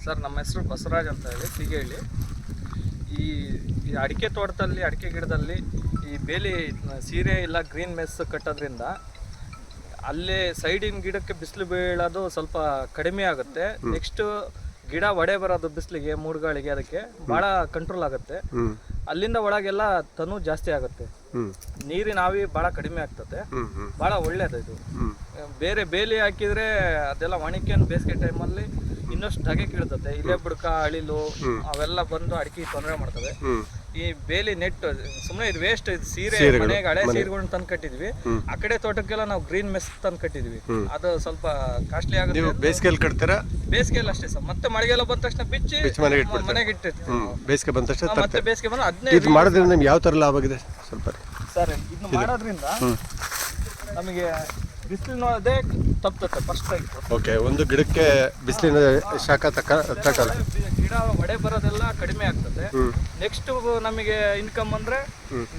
Sir ನಮ್ಮ ಹೆಸರು ಬಸವರಾಜ್ ಅಂತ ಹೇಳಿ ಸಿಗೇಳಿ. ಈ ಅಡಿಕೆ ತೋಟದಲ್ಲಿ ಅಡಿಕೆ ಗಿಡದಲ್ಲಿ ಈ ಬೇಲಿ ಸೀರೆ ಇಲ್ಲ ಗ್ರೀನ್ ಮೆಸ್ ಕಟ್ಟೋದ್ರಿಂದ ಅಲ್ಲೇ ಸೈಡಿನ ಗಿಡಕ್ಕೆ ಬಿಸಿಲು ಬೀಳೋದು ಸ್ವಲ್ಪ ಕಡಿಮೆ ಆಗುತ್ತೆ. ನೆಕ್ಸ್ಟ್ ಗಿಡ ಒಡೆ ಬರೋದು ಬಿಸಿಲಿಗೆ ಮೂಡ್ಗಾಳಿಗೆ ಅದಕ್ಕೆ ಭಾಳ ಕಂಟ್ರೋಲ್ ಆಗುತ್ತೆ. ಅಲ್ಲಿಂದ ಒಳಗೆಲ್ಲ ತನು ಜಾಸ್ತಿ ಆಗುತ್ತೆ, ನೀರಿನ ಆವಿ ಭಾಳ ಕಡಿಮೆ ಆಗ್ತದೆ, ಭಾಳ ಒಳ್ಳೇದು ಇದು. ಬೇರೆ ಬೇಲಿ ಹಾಕಿದ್ರೆ ಅದೆಲ್ಲ ಒಣಕ್ಯನ್ ಬೇಸಿಗೆ ಟೈಮಲ್ಲಿ ಇನ್ನಷ್ಟು ಧಗೆ ಕೀಳ್ತದೆ, ಇಲೆ ಬುಡಕ ಅಳಿಲು ಅವೆಲ್ಲ ಬಂದು ಅಡಿಕೆ ತೊಂದರೆ ಮಾಡ್ತವೆ. ಈ ಬೇಲಿ ನೆಟ್ ಸುಮ್ಮನೆ ಇದು ವೇಸ್ಟ್. ಇದು ಸೀರೆ ಮನೆಗೆ ಹಳೆ ಸೀರೆಗಳನ್ನ ತಂದು ಕಟ್ಟಿದ್ವಿ. ಆ ಕಡೆ ತೋಟಕ್ಕೆಲ್ಲ ನಾವು ಗ್ರೀನ್ ಮೆಸ್ ತಂದು ಕಟ್ಟಿದ್ವಿ. ಅದು ಸ್ವಲ್ಪ ಕಾಸ್ಟ್ಲಿ ಆಗುತ್ತೆ. ಬೇಸಿಗೆಯಲ್ಲಿ ಕಟ್ತೀರಾ? ಬೇಸಿಗೆಲ್ಲ ಅಷ್ಟೇ ಸರ್. ಮತ್ತೆ ಮಳೆಗೆಲ್ಲ ಬಂದ ತಕ್ಷಣ ಬಿಚ್ಚಿ ಮನೆಗೆ ಇಟ್ಟಿರ್ತೀವಿ. ಬೇಸಿಗೆ ಬಂದ ತಕ್ಷಣ ಮತ್ತೆ ಬೇಸಿಗೆ ಬಂದು 15 ಇದು ಮಾಡೋದ್ರಿಂದ ನಿಮ್ಗೆ ಯಾವ ಥರ ಲಾಭ ಆಗಿದೆ ಸ್ವಲ್ಪ ಸರ್? ಇದನ್ನ ಮಾಡೋದ್ರಿಂದ ನಮಗೆ ಬಿಸಿಲಿನದೇ ತಪ್ಪುತ್ತೆ ಫಸ್ಟ್ ಆಗಿ. ಓಕೆ, ಒಂದು ಗಿಡಕ್ಕೆ ಬಿಸಿಲಿನ ಶಾಖ ತಕ್ಕಲ್ಲ, ಗಿಡ ಒಡೆ ಬರೋದೆಲ್ಲ ಕಡಿಮೆ ಆಗ್ತದೆ. ನೆಕ್ಸ್ಟ್ ನಮಗೆ ಇನ್ಕಮ್ ಅಂದ್ರೆ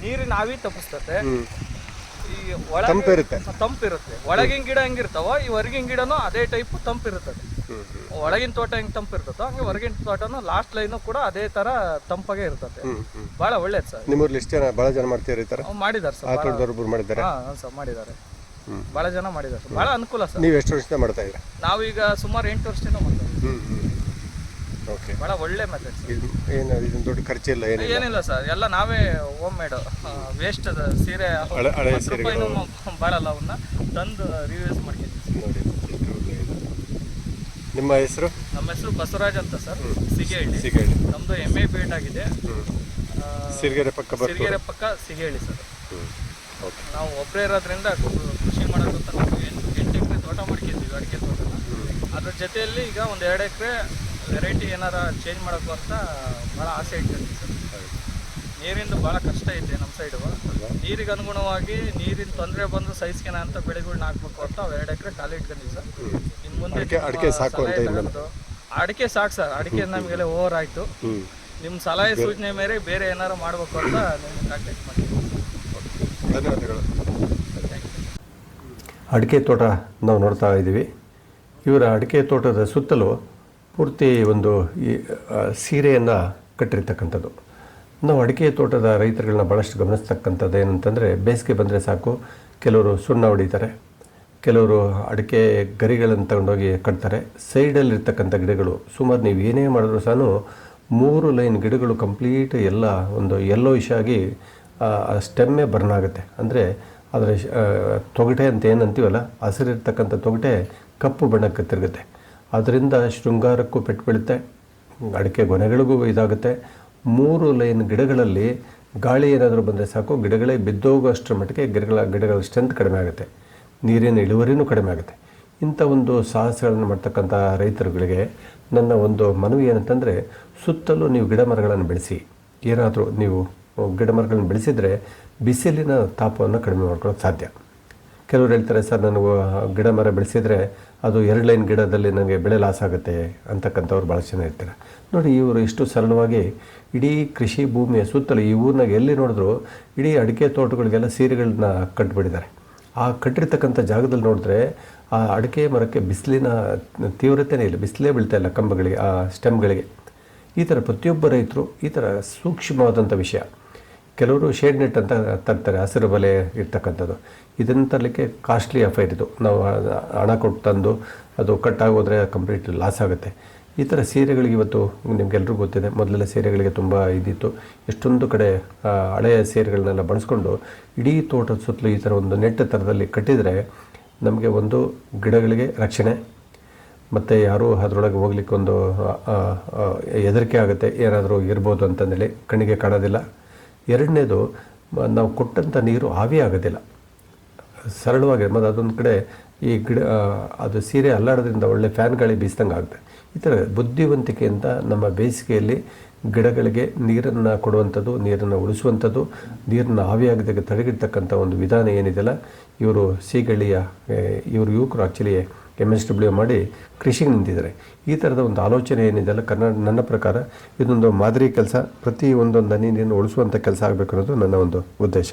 ನೀರಿನ ಆವಿ ತಪ್ಪಿಸ್ತದೆ. ಈ ತಂಪಿರುತ್ತೆ. ಒಳಗಿನ ಗಿಡ ಹೆಂಗಿರ್ತಾವೋ ಈ ಹೊರಗಿನ ಗಿಡನೂ ಅದೇ ಟೈಪ್ ತಂಪಿರುತ್ತದೆ. ಒಳಗಿನ ತೋಟ ಹೆಂಗ್ ತಂಪಿರ್ತದೋ ಹಂಗೆ ಹೊರಗಿನ ತೋಟನು ಲಾಸ್ಟ್ ಲೈನು ಕೂಡ ಅದೇ ತರ ತಂಪಾಗೆ ಇರ್ತದೆ. ಬಹಳ ಒಳ್ಳೇದು ಸರ್. ನಿಮ್ಮೂರಲ್ಲಿ ಎಷ್ಟು ಜನ ಬಹಳ ಜನ ಮಾಡ್ತೀರಿ ಈ ತರ? ಮಾಡಿದಾರೆ ಸರ್, ಮಾಡಿದ್ದಾರೆ. ಸರ್ ಮಾಡಿದ್ದಾರೆ, ಬಹಳ ಜನ ಮಾಡಿದ್ದಾರೆ. ಬಹಳ ಅನುಕೂಲ ಸರ್. ನೀವು ಎಷ್ಟು ವರ್ಷದಿಂದ ಮಾಡ್ತಾ ಇದ್ದೀರಾ? ನಾವೀಗ ಸುಮಾರು 8 ವರ್ಷದಿಂದ ಮಾಡ್ತೀವಿ. ಓಕೆ, ಬಹಳ ಒಳ್ಳೆ ಮೆಥಡ್. ಏನು ಇದನ್ನ ದೊಡ್ಡ ಖರ್ಚಿಲ್ಲ? ಏನಿಲ್ಲ ಸರ್, ಎಲ್ಲ ನಾವೇ ಹೋಮ್ ಮೇಡ್ ವೇಸ್ಟ್ ಸೀರೆ ಬಾಳಲ್ಲ, ಅವನ್ನ ತಂದು ರಿಯೂಸ್ ಮಾಡ್ಕೊಂಡಿದ್ದೀವಿ ನೋಡಿ. ನಿಮ್ಮ ಹೆಸರು? ನಮ್ಮ ಹೆಸರು ಬಸವರಾಜ್ ಅಂತ ಸರ್, ಸಿಗೇಳಿ. ನಮ್ದು MA BEd ಆಗಿದೆ. ಸಿರಿಗೆರೆ ಪಕ್ಕ ಸಿಗೇಳಿ ಸರ್. ನಾವು ಒಬ್ಬರೇ ಇರೋದ್ರಿಂದ ಕೃಷಿ ಮಾಡೋದಂತ ನಾವು 8 ಎಕರೆ ತೋಟ ಮಾಡ್ಕೊಂಡಿದ್ವಿ, ಅಡಿಕೆ ತೋಟನ. ಅದ್ರ ಜೊತೆಯಲ್ಲಿ ಈಗ ಒಂದು 2 ಎಕರೆ ವೆರೈಟಿ ಏನಾರ ಚೇಂಜ್ ಮಾಡೋಕ್ಕೂ ಅಂತ ಭಾಳ ಆಸೆ ಇಟ್ಕೊಂಡಿದ್ವಿ ಸರ್. ನೀರಿಂದು ಭಾಳ ಕಷ್ಟ ಐತೆ ನಮ್ಮ ಸೈಡು. ನೀರಿಗೆ ಅನುಗುಣವಾಗಿ ನೀರಿನ ತೊಂದರೆ ಬಂದು ಸೈಜ್ಗೆನ ಅಂತ ಬೆಳೆಗಳನ್ನ ಹಾಕ್ಬೇಕು ಅಂತ 2 ಎಕರೆ ಖಾಲಿ ಇಟ್ಕೊಂಡಿದ್ವಿ ಸರ್. ಇನ್ನು ಮುಂದೆ ಅಡಿಕೆ ಸಾಕು ಅಂತ ಅಡಿಕೆ ಸಾಕು ಸರ್. ಅಡಿಕೆ ನಮಗೆಲ್ಲ ಓವರ್ ಆಯಿತು. ನಿಮ್ಮ ಸಲಹೆ ಸೂಚನೆ ಮೇರೆ ಬೇರೆ ಏನಾರು ಮಾಡಬೇಕು ಅಂತ ನಿಮ್ಗೆ ಕಾಂಟ್ಯಾಕ್ಟ್ ಮಾಡ್ತೀವಿ. ಧನ್ಯವಾದಗಳು. ಅಡಿಕೆ ತೋಟ ನಾವು ನೋಡ್ತಾ ಇದ್ದೀವಿ. ಇವರ ಅಡಿಕೆ ತೋಟದ ಸುತ್ತಲೂ ಪೂರ್ತಿ ಒಂದು ಈ ಸೀರೆಯನ್ನು ಕಟ್ಟಿರ್ತಕ್ಕಂಥದ್ದು. ನಾವು ಅಡಿಕೆ ತೋಟದ ರೈತರುಗಳನ್ನ ಭಾಳಷ್ಟು ಗಮನಿಸ್ತಕ್ಕಂಥದ್ದು ಏನಂತಂದರೆ, ಬೇಸಿಗೆ ಬಂದರೆ ಸಾಕು ಕೆಲವರು ಸುಣ್ಣ ಹೊಡಿತಾರೆ, ಕೆಲವರು ಅಡಿಕೆ ಗರಿಗಳನ್ನು ತಗೊಂಡೋಗಿ ಕಟ್ತಾರೆ. ಸೈಡಲ್ಲಿರ್ತಕ್ಕಂಥ ಗಿಡಗಳು ಸುಮಾರು ನೀವು ಏನೇ ಮಾಡಿದ್ರು ಸಹ 3 ಲೈನ್ ಗಿಡಗಳು ಕಂಪ್ಲೀಟ್ ಎಲ್ಲ ಒಂದು ಯೆಲ್ಲೋಯಿಶ್ ಆಗಿ ಸ್ಟೆಮ್ಮೇ ಬರ್ನ್ ಆಗುತ್ತೆ. ಅಂದರೆ ಅದರ ತೊಗಟೆ ಅಂತ ಏನಂತೀವಲ್ಲ, ಹಸಿರಿರ್ತಕ್ಕಂಥ ತೊಗಟೆ ಕಪ್ಪು ಬಣ್ಣಕ್ಕೆ ತಿರುಗುತ್ತೆ. ಅದರಿಂದ ಶೃಂಗಾರಕ್ಕೂ ಪೆಟ್ಟು ಬೀಳುತ್ತೆ, ಅಡಿಕೆ ಗೊನೆಗಳಿಗೂ ಇದಾಗುತ್ತೆ. 3 ಲೈನ್ ಗಿಡಗಳಲ್ಲಿ ಗಾಳಿ ಏನಾದರೂ ಬಂದರೆ ಸಾಕು, ಗಿಡಗಳೇ ಬಿದ್ದೋಗುವಷ್ಟರ ಮಟ್ಟಿಗೆ ಗಿಡಗಳ ಸ್ಟ್ರೆಂತ್ ಕಡಿಮೆ ಆಗುತ್ತೆ, ನೀರಿನ ಇಳುವರಿನೂ ಕಡಿಮೆ ಆಗುತ್ತೆ. ಇಂಥ ಒಂದು ಸಾಹಸಗಳನ್ನು ಮಾಡ್ತಕ್ಕಂಥ ರೈತರುಗಳಿಗೆ ನನ್ನ ಒಂದು ಮನವಿ ಏನಂತಂದರೆ, ಸುತ್ತಲೂ ನೀವು ಗಿಡ ಮರಗಳನ್ನು ಬೆಳೆಸಿ. ಏನಾದರೂ ನೀವು ಗಿಡ ಮರಗಳನ್ನು ಬೆಳೆಸಿದರೆ ಬಿಸಿಲಿನ ತಾಪವನ್ನು ಕಡಿಮೆ ಮಾಡ್ಕೊಳ್ಳೋಕ್ಕೆ ಸಾಧ್ಯ. ಕೆಲವರು ಹೇಳ್ತಾರೆ, ಸರ್ ನನಗೂ ಗಿಡ ಮರ ಬೆಳೆಸಿದರೆ ಅದು 2 ಲೈನ್ ಗಿಡದಲ್ಲಿ ನನಗೆ ಬೆಳೆ ಲಾಸ್ ಆಗುತ್ತೆ ಅಂತಕ್ಕಂಥವ್ರು ಭಾಳ ಜನ ಇರ್ತಾರೆ. ನೋಡಿ, ಇವರು ಇಷ್ಟು ಸರಳವಾಗಿ ಇಡೀ ಕೃಷಿ ಭೂಮಿಯ ಸುತ್ತಲೂ ಈ ಊರಿನಾಗ ಎಲ್ಲಿ ನೋಡಿದ್ರು ಇಡೀ ಅಡಿಕೆ ತೋಟಗಳಿಗೆಲ್ಲ ಸೀರೆಗಳನ್ನ ಕಟ್ಟಿಬಿಟ್ಟಿದ್ದಾರೆ. ಆ ಕಟ್ಟಿರ್ತಕ್ಕಂಥ ಜಾಗದಲ್ಲಿ ನೋಡಿದ್ರೆ ಆ ಅಡಿಕೆ ಮರಕ್ಕೆ ಬಿಸಿಲಿನ ತೀವ್ರತೆಯೇ ಇಲ್ಲ, ಬಿಸಿಲೇ ಬೀಳ್ತಾ ಇಲ್ಲ ಕಂಬಗಳಿಗೆ, ಆ ಸ್ಟೆಮ್ಗಳಿಗೆ. ಈ ಥರ ಪ್ರತಿಯೊಬ್ಬ ರೈತರು ಈ ಥರ ಸೂಕ್ಷ್ಮವಾದಂಥ ವಿಷಯ. ಕೆಲವರು ಶೇಡ್ ನೆಟ್ ಅಂತ ತರ್ತಾರೆ, ಹಸಿರು ಬಲೆ ಇರ್ತಕ್ಕಂಥದ್ದು. ಇದನ್ನು ತರಲಿಕ್ಕೆ ಕಾಸ್ಟ್ಲಿ ಅಫೈರ್ ಇದು. ನಾವು ಹಣ ಕೊಟ್ಟು ತಂದು ಅದು ಕಟ್ಟಾಗೋದ್ರೆ ಕಂಪ್ಲೀಟ್ ಲಾಸ್ ಆಗುತ್ತೆ. ಈ ಥರ ಸೀರೆಗಳಿಗೆ ಇವತ್ತು ನಿಮಗೆಲ್ಲರಿಗೂ ಗೊತ್ತಿದೆ, ಮೊದಲೆಲ್ಲ ಸೀರೆಗಳಿಗೆ ತುಂಬ ಇದ್ದಿತ್ತು. ಎಷ್ಟೊಂದು ಕಡೆ ಹಳೆಯ ಸೀರೆಗಳನ್ನೆಲ್ಲ ಬಳಸ್ಕೊಂಡು ಇಡೀ ತೋಟದ ಸುತ್ತಲೂ ಈ ಥರ ಒಂದು ನೆಟ್ ಥರದಲ್ಲಿ ಕಟ್ಟಿದರೆ ನಮಗೆ ಒಂದು ಗಿಡಗಳಿಗೆ ರಕ್ಷಣೆ, ಮತ್ತು ಯಾರೂ ಅದರೊಳಗೆ ಹೋಗ್ಲಿಕ್ಕೆ ಒಂದು ಹೆದರಿಕೆ ಆಗುತ್ತೆ, ಏನಾದರೂ ಇರ್ಬೋದು ಅಂತಂದೇಳಿ ಕಣ್ಣಿಗೆ ಕಾಣೋದಿಲ್ಲ. ಎರಡನೇದು, ನಾವು ಕೊಟ್ಟಂಥ ನೀರು ಆವಿ ಆಗೋದಿಲ್ಲ, ಸರಳವಾಗಿ. ಮತ್ತು ಅದೊಂದು ಕಡೆ ಈ ಗಿಡ ಅದು ಸೀರೆ ಅಲ್ಲಾಡೋದ್ರಿಂದ ಒಳ್ಳೆ ಫ್ಯಾನ್ ಗಾಳಿ ಬೀಸ್ದಂಗೆ ಆಗುತ್ತೆ. ಈ ಥರ ಬುದ್ಧಿವಂತಿಕೆಯಿಂದ ನಮ್ಮ ಬೇಸಿಗೆಯಲ್ಲಿ ಗಿಡಗಳಿಗೆ ನೀರನ್ನು ಕೊಡುವಂಥದ್ದು, ನೀರನ್ನು ಉಳಿಸುವಂಥದ್ದು, ನೀರನ್ನು ಆವಿಯಾಗದಾಗೆ ತಡೆಗಿಡ್ತಕ್ಕಂಥ ಒಂದು ವಿಧಾನ ಏನಿದೆಯಲ್ಲ, ಇವರು ಸಿಗೇಳಿಯ ಯುವಕರು ಆ್ಯಕ್ಚುಲಿ MSW ಮಾಡಿ ಕೃಷಿಗೆ ನಿಂತಿದ್ದಾರೆ. ಈ ಥರದ ಒಂದು ಆಲೋಚನೆ ಏನಿದೆಯಲ್ಲ, ನನ್ನ ಪ್ರಕಾರ ಇದೊಂದು ಮಾದರಿ ಕೆಲಸ. ಪ್ರತಿ ಒಂದೊಂದು ಹನಿ ನೀರನ್ನು ಉಳಿಸುವಂಥ ಕೆಲಸ ಆಗಬೇಕು ಅನ್ನೋದು ನನ್ನ ಒಂದು ಉದ್ದೇಶ.